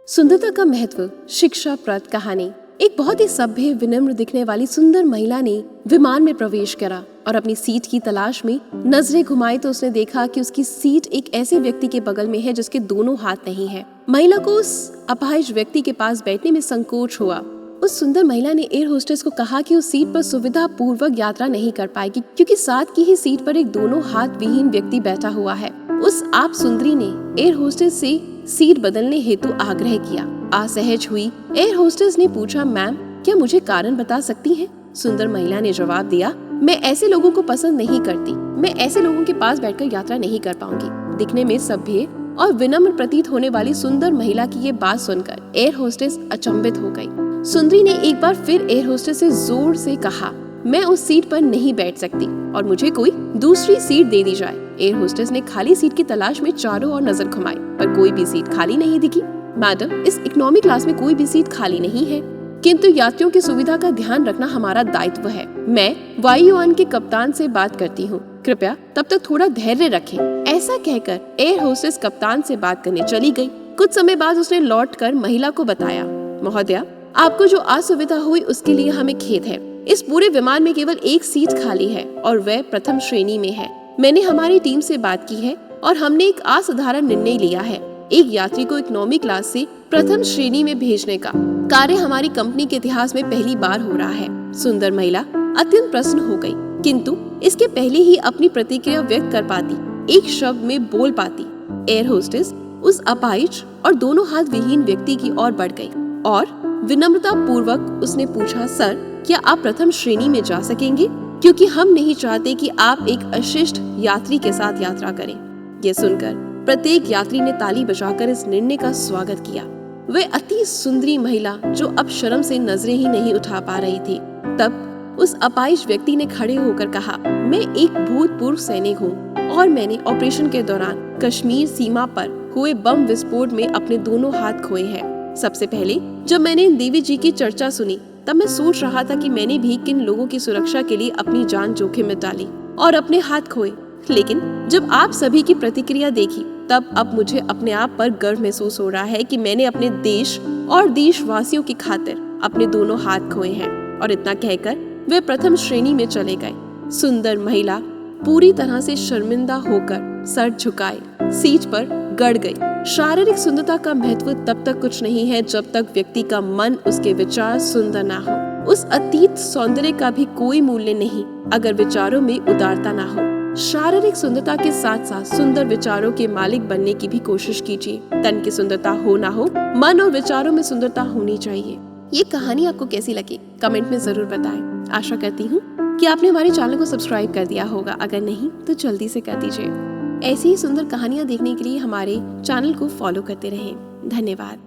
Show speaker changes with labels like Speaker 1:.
Speaker 1: सुंदरता का महत्व, शिक्षाप्रद कहानी। एक बहुत ही सभ्य, विनम्र दिखने वाली सुंदर महिला ने विमान में प्रवेश करा और अपनी सीट की तलाश में नजरें घुमाई तो उसने देखा कि उसकी सीट एक ऐसे व्यक्ति के बगल में है जिसके दोनों हाथ नहीं है। महिला को उस अपाहिज व्यक्ति के पास बैठने में संकोच हुआ। उस सुंदर महिला ने एयर होस्टेस को कहा कि उस सीट पर सुविधा पूर्वक यात्रा नहीं कर पाएगी क्योंकि साथ की ही सीट पर एक दोनों हाथ विहीन व्यक्ति बैठा हुआ है। उस आप सुंदरी ने एयर होस्टेस से सीट बदलने हेतु आग्रह किया। असहज हुई एयर होस्टेस ने पूछा, मैम क्या मुझे कारण बता सकती हैं? सुंदर महिला ने जवाब दिया, मैं ऐसे लोगों को पसंद नहीं करती। मैं ऐसे लोगों के पास बैठकर यात्रा नहीं कर पाऊंगी। दिखने में सभ्य और विनम्र प्रतीत होने वाली सुंदर महिला की ये बात सुनकर एयर होस्टेस अचंभित हो गई। सुंदरी ने एक बार फिर एयर होस्टेस से जोर से कहा, मैं उस सीट पर नहीं बैठ सकती और मुझे कोई दूसरी सीट दे दी जाए। एयर होस्टेस ने खाली सीट की तलाश में चारों ओर नजर घुमाई पर कोई भी सीट खाली नहीं दिखी। मैडम, इस इकोनॉमी क्लास में कोई भी सीट खाली नहीं है, किंतु यात्रियों की सुविधा का ध्यान रखना हमारा दायित्व है। मैं वायुयान के कप्तान से बात करती हूँ, कृपया तब तक थोड़ा धैर्य रखें। ऐसा कहकर एयर होस्टेस कप्तान से बात करने चली गई। कुछ समय बाद उसने लौटकर महिला को बताया, महोदया आपको जो असुविधा हुई उसके लिए हमें खेद है। इस पूरे विमान में केवल एक सीट खाली है और वह प्रथम श्रेणी में है। मैंने हमारी टीम से बात की है और हमने एक असाधारण निर्णय लिया है। एक यात्री को इकोनॉमी क्लास से प्रथम श्रेणी में भेजने का कार्य हमारी कंपनी के इतिहास में पहली बार हो रहा है। सुंदर महिला अत्यंत प्रसन्न हो गई, किंतु इसके पहले ही अपनी प्रतिक्रिया व्यक्त कर पाती, एक शब्द में बोल पाती, एयर होस्टेस उस अपाहिज और दोनों हाथ विहीन व्यक्ति की ओर बढ़ गई और विनम्रता पूर्वक उसने पूछा, सर क्या आप प्रथम श्रेणी में जा सकेंगे? क्योंकि हम नहीं चाहते कि आप एक अशिष्ट यात्री के साथ यात्रा करें। ये सुनकर प्रत्येक यात्री ने ताली बजाकर इस निर्णय का स्वागत किया। वह अति सुंदरी महिला जो अब शर्म से नजरें ही नहीं उठा पा रही थी। तब उस अपाहिज व्यक्ति ने खड़े होकर कहा, मैं एक भूतपूर्व सैनिक हूँ और मैंने ऑपरेशन के दौरान कश्मीर सीमा पर हुए बम विस्फोट में अपने दोनों हाथ खोए हैं। सबसे पहले जब मैंने इन देवी जी की चर्चा सुनी तब मैं सोच रहा था कि मैंने भी किन लोगों की सुरक्षा के लिए अपनी जान जोखिम में डाली और अपने हाथ खोए, लेकिन जब आप सभी की प्रतिक्रिया देखी तब अब मुझे अपने आप पर गर्व महसूस हो रहा है कि मैंने अपने देश और देशवासियों की खातिर अपने दोनों हाथ खोए हैं। और इतना कहकर वे प्रथम श्रेणी में चले गए। सुंदर महिला पूरी तरह से शर्मिंदा होकर सर झुकाए सीट पर गड़ गई। शारीरिक सुंदरता का महत्व तब तक कुछ नहीं है जब तक व्यक्ति का मन, उसके विचार सुंदर ना हो। उस अतीत सौंदर्य का भी कोई मूल्य नहीं अगर विचारों में उदारता ना हो। शारीरिक सुंदरता के साथ साथ सुंदर विचारों के मालिक बनने की भी कोशिश कीजिए। तन की सुंदरता हो ना हो, मन और विचारों में सुंदरता होनी चाहिए। ये कहानी आपको कैसी लगी कमेंट में जरूर बताएं। आशा करती हूँ कि आपने हमारे चैनल को सब्सक्राइब कर दिया होगा। अगर नहीं तो जल्दी से कर दीजिए। ऐसी ही सुंदर कहानियाँ देखने के लिए हमारे चैनल को फॉलो करते रहें। धन्यवाद।